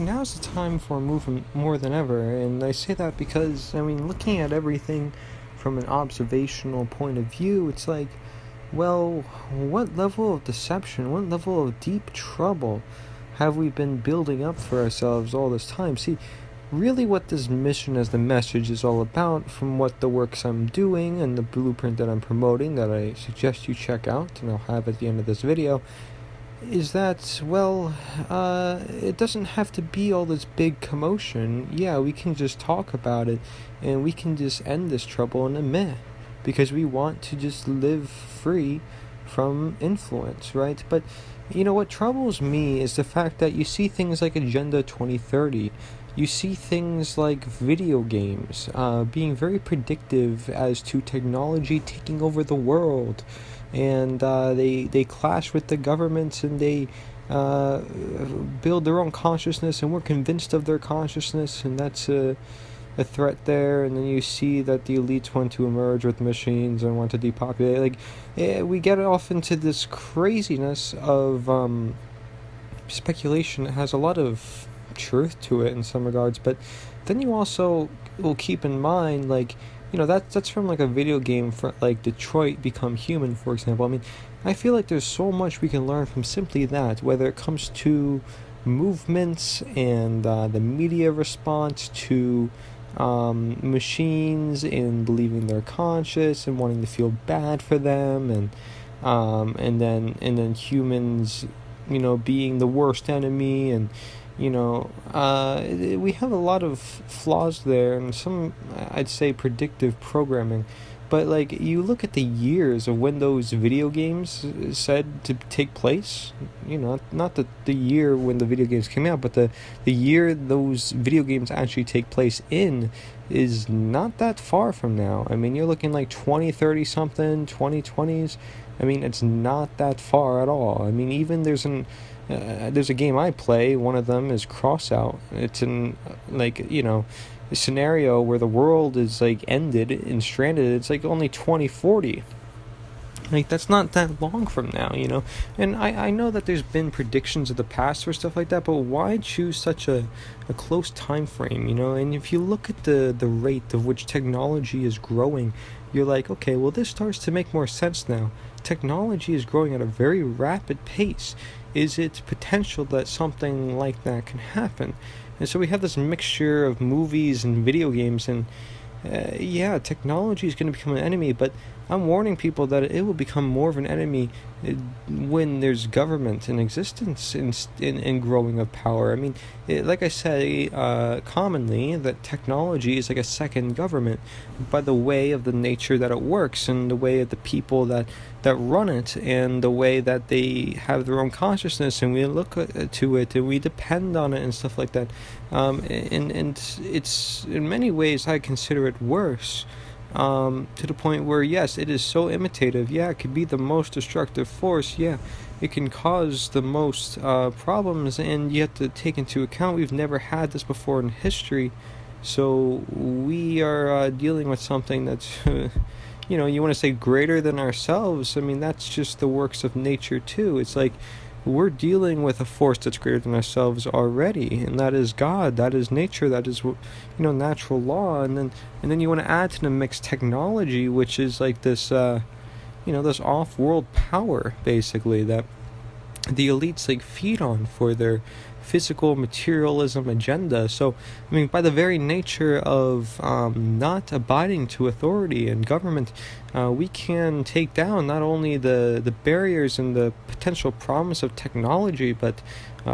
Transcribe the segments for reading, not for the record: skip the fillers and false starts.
now's the time for movement more than ever, and I say that because, looking at everything from an observational point of view, it's like, well, what level of deception, what level of deep trouble have we been building up for ourselves all this time? See, really what this mission as the message is all about, from what the works I'm doing and the blueprint that I'm promoting that I suggest you check out, and I'll have at the end of this video, is that, well, it doesn't have to be all this big commotion. Yeah, we can just talk about it, and we can just end this trouble in a meh, because we want to just live free from influence, right? But, what troubles me is the fact that you see things like Agenda 2030, you see things like video games being very predictive as to technology taking over the world, and they clash with the governments, and they build their own consciousness, and we're convinced of their consciousness, and that's a threat there. And then you see that the elites want to emerge with machines and want to depopulate. We get off into this craziness of speculation that has a lot of truth to it in some regards, but then you also will keep in mind, that's from a video game for Detroit Become Human, for example. I feel like there's so much we can learn from simply that, whether it comes to movements and the media response to machines and believing they're conscious and wanting to feel bad for them, and then humans, being the worst enemy, and we have a lot of flaws there, and some, I'd say, predictive programming. But you look at the years of when those video games said to take place, not the year when the video games came out, but the year those video games actually take place in is not that far from now. You're looking 2030 something, 2020s. It's not that far at all. Even there's a game I play, one of them is Crossout. It's in a scenario where the world is ended and stranded. It's only 2040. That's not that long from now, and I know that there's been predictions of the past for stuff like that, but why choose such a close time frame, and if you look at the rate of which technology is growing, you're like, okay, well, this starts to make more sense now. Technology is growing at a very rapid pace. Is it potential that something like that can happen? And so we have this mixture of movies and video games, and technology is going to become an enemy, but I'm warning people that it will become more of an enemy when there's government in existence in growing of power. Like I say, commonly, that technology is like a second government by the way of the nature that it works, and the way of the people that run it, and the way that they have their own consciousness, and we look to it, and we depend on it, and stuff like that. And it's, in many ways, I consider it worse. To the point where, yes, it is so imitative. Yeah, it could be the most destructive force. Yeah, it can cause the most problems, and you have to take into account we've never had this before in history. So we are dealing with something that's, you want to say greater than ourselves. That's just the works of nature too. It's we're dealing with a force that's greater than ourselves already, and that is God, that is nature, that is natural law, and then you want to add to the mix technology, which is this this off-world power, basically, that the elites feed on for their physical materialism agenda. So by the very nature of not abiding to authority and government, we can take down not only the barriers and the potential promise of technology, but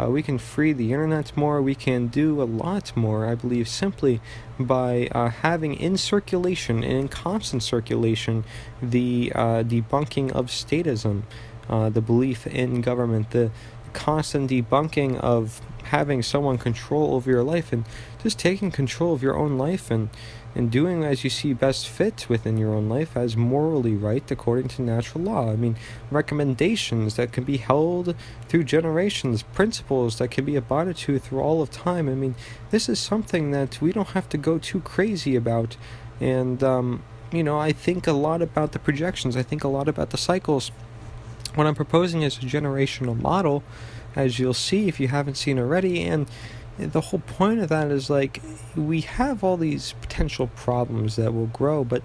we can free the internet more. We can do a lot more, I believe, simply by having in circulation and in constant circulation the debunking of statism, the belief in government, the constant debunking of having someone control over your life, and just taking control of your own life, and doing as you see best fit within your own life as morally right according to natural law. Recommendations that can be held through generations, principles that can be abided to through all of time. This is something that we don't have to go too crazy about. And I think a lot about the projections. I think a lot about the cycles. What I'm proposing is a generational model, as you'll see if you haven't seen already, and the whole point of that is like we have all these potential problems that will grow, but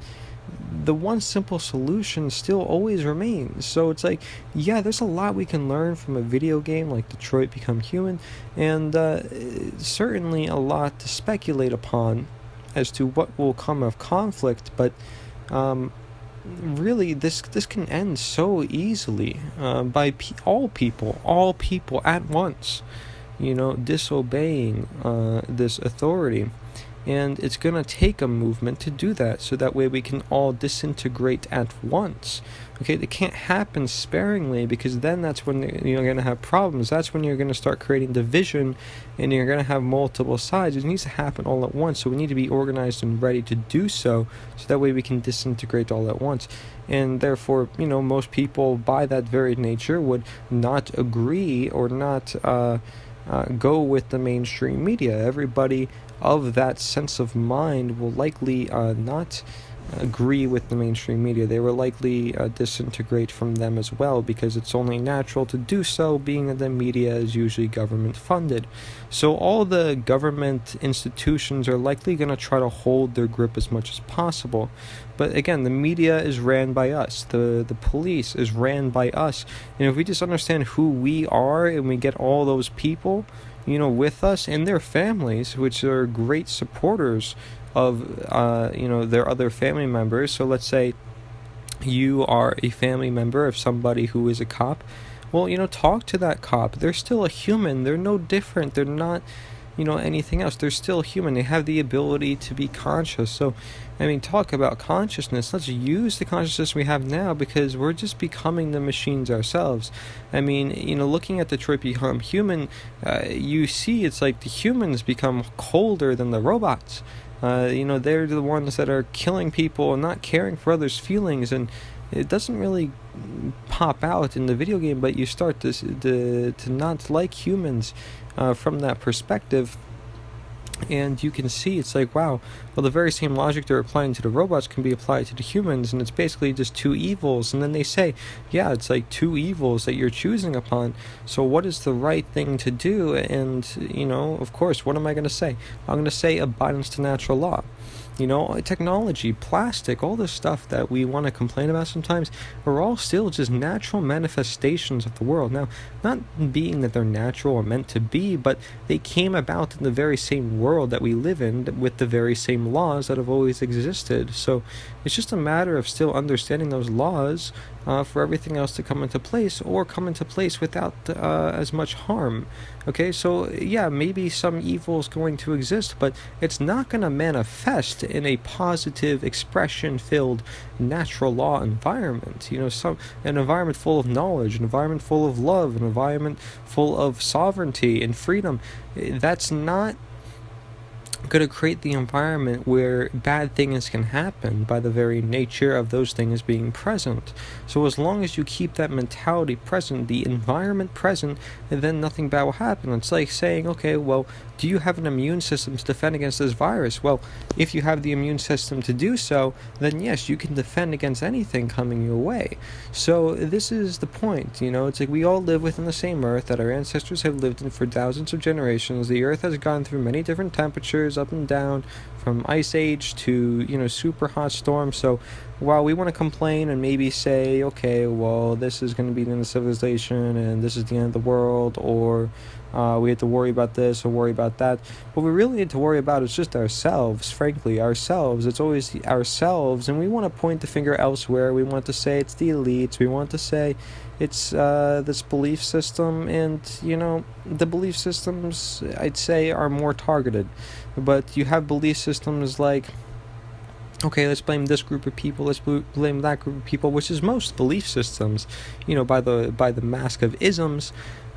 the one simple solution still always remains. So it's like, yeah, there's a lot we can learn from a video game like Detroit Become Human, and certainly a lot to speculate upon as to what will come of conflict, but um, really this can end so easily by all people at once, disobeying this authority. And it's going to take a movement to do that, so that way we can all disintegrate at once. Okay, it can't happen sparingly, because then that's when you're going to have problems. That's when you're going to start creating division, and you're going to have multiple sides. It needs to happen all at once, so we need to be organized and ready to do so that way we can disintegrate all at once. And therefore, most people by that very nature would not agree or not go with the mainstream media. Everybody of that sense of mind will likely not agree with the mainstream media. They will likely disintegrate from them as well, because it's only natural to do so, being that the media is usually government funded. So all the government institutions are likely going to try to hold their grip as much as possible. But again, the media is ran by us. The police is ran by us. And if we just understand who we are, and we get all those people with us and their families, which are great supporters of, their other family members. So let's say you are a family member of somebody who is a cop. Well, talk to that cop. They're still a human. They're no different. They're not, anything else. They're still human. They have the ability to be conscious. So, talk about consciousness. Let's use the consciousness we have now, because we're just becoming the machines ourselves. Looking at Detroit Become Human, you see it's like the humans become colder than the robots. They're the ones that are killing people and not caring for others' feelings, and it doesn't really pop out in the video game, but you start to not like humans from that perspective. And you can see it's like, wow, well, the very same logic they're applying to the robots can be applied to the humans, and it's basically just two evils. And then they say, yeah, it's like two evils that you're choosing upon. So what is the right thing to do? And, of course, what am I going to say? I'm going to say abidance to natural law. Technology, plastic, all this stuff that we want to complain about sometimes are all still just natural manifestations of the world. Now, not being that they're natural or meant to be, but they came about in the very same world that we live in, with the very same laws that have always existed. So it's just a matter of still understanding those laws for everything else to come into place, or come into place without as much harm. Okay, so yeah, maybe some evil is going to exist, but it's not going to manifest in a positive, expression-filled, natural law environment. An environment full of knowledge, an environment full of love, an environment full of sovereignty and freedom. That's not going to create the environment where bad things can happen by the very nature of those things being present. So as long as you keep that mentality present, the environment present, then nothing bad will happen. It's like saying, okay, well, do you have an immune system to defend against this virus? Well, if you have the immune system to do so, then yes, you can defend against anything coming your way. So this is the point, it's like we all live within the same earth that our ancestors have lived in for thousands of generations. The earth has gone through many different temperatures, up and down, from ice age to super hot storms. So while we want to complain and maybe say, okay, well, this is going to be the end of civilization and this is the end of the world, or we have to worry about this or worry about that, what we really need to worry about is just ourselves. Frankly, ourselves. It's always ourselves, and we want to point the finger elsewhere. We want to say it's the elites. We want to say it's this belief system, and the belief systems, I'd say, are more targeted. But you have belief systems like, okay, let's blame this group of people, let's blame that group of people, which is most belief systems, by the mask of isms.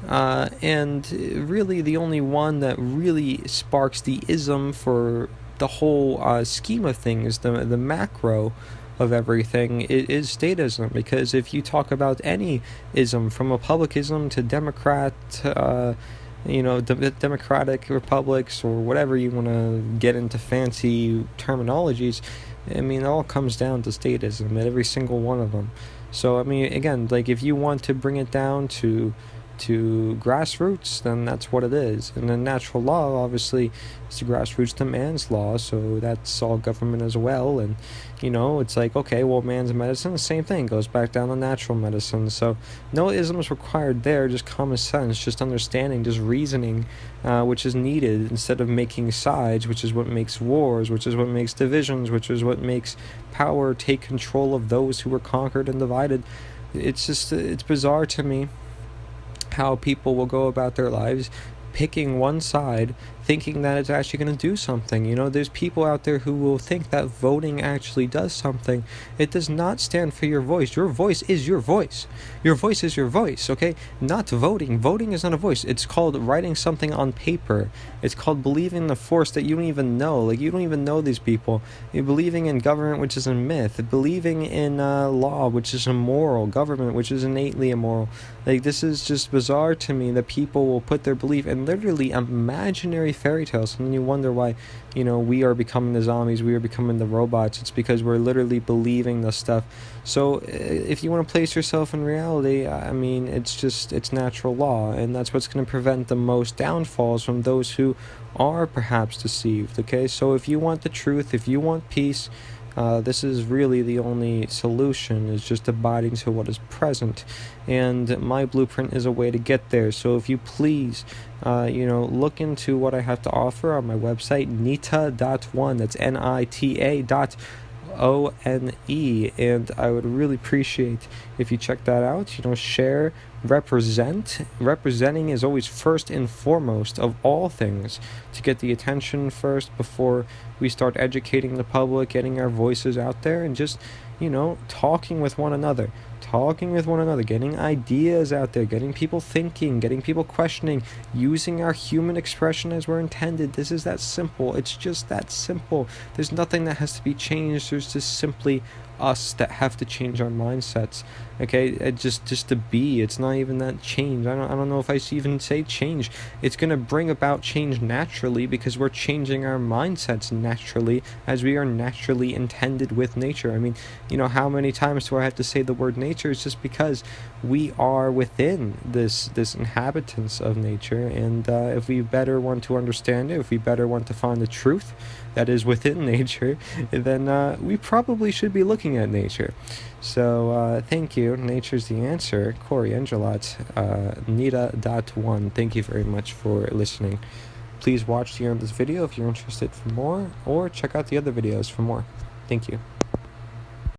And really the only one that really sparks the ism for the whole scheme of things, the macro of everything, is statism. Because if you talk about any ism, from republicanism to Democrat, democratic republics, or whatever you want to get into fancy terminologies, it all comes down to statism at every single one of them. So again, like if you want to bring it down to to grassroots, then that's what it is. And then natural law, obviously, is the grassroots to man's law, so that's all government as well. And, it's like, okay, well, man's medicine, the same thing, goes back down to natural medicine. So no isms required there, just common sense, just understanding, just reasoning, which is needed, instead of making sides, which is what makes wars, which is what makes divisions, which is what makes power take control of those who were conquered and divided. It's bizarre to me how people will go about their lives picking one side, thinking that it's actually going to do something. There's people out there who will think that voting actually does something. It does not stand for your voice. Your voice is your voice. Your voice is your voice, okay? Not voting. Voting is not a voice. It's called writing something on paper. It's called believing in the force that you don't even know. Like, you don't even know these people. You're believing in government, which is a myth. Believing in law, which is immoral. Government, which is innately immoral. Like, this is just bizarre to me that people will put their belief in literally imaginary fairy tales, and then you wonder why, we are becoming the zombies, we are becoming the robots. It's because we're literally believing this stuff. So if you want to place yourself in reality, I mean, it's natural law, and that's what's going to prevent the most downfalls from those who are perhaps deceived, okay? So if you want the truth, if you want peace, this is really the only solution, is just abiding to what is present. And my blueprint is a way to get there. So if you please, look into what I have to offer on my website, NITA.ONE. That's NITA.ONE. And I would really appreciate if you check that out. Share, represent. Representing is always first and foremost of all things, to get the attention first before we start educating the public, getting our voices out there, and just talking with one another, getting ideas out there, getting people thinking, getting people questioning, using our human expression as we're intended. This is that simple. It's just that simple. There's nothing that has to be changed. There's just simply us that have to change our mindsets, okay? Just to be. It's not even that change. I don't know if I should even say change. It's going to bring about change naturally, because we're changing our mindsets naturally, as we are naturally intended with nature. I mean, how many times do I have to say the word nature? It's just because we are within this inhabitants of nature, and if we better want to understand it, if we better want to find the truth that is within nature, then we probably should be looking at nature. So thank you. Nature's the answer. Cory, Endrulat, NITA.ONE. Thank you very much for listening. Please watch the end of this video if you're interested for more, or check out the other videos for more. Thank you.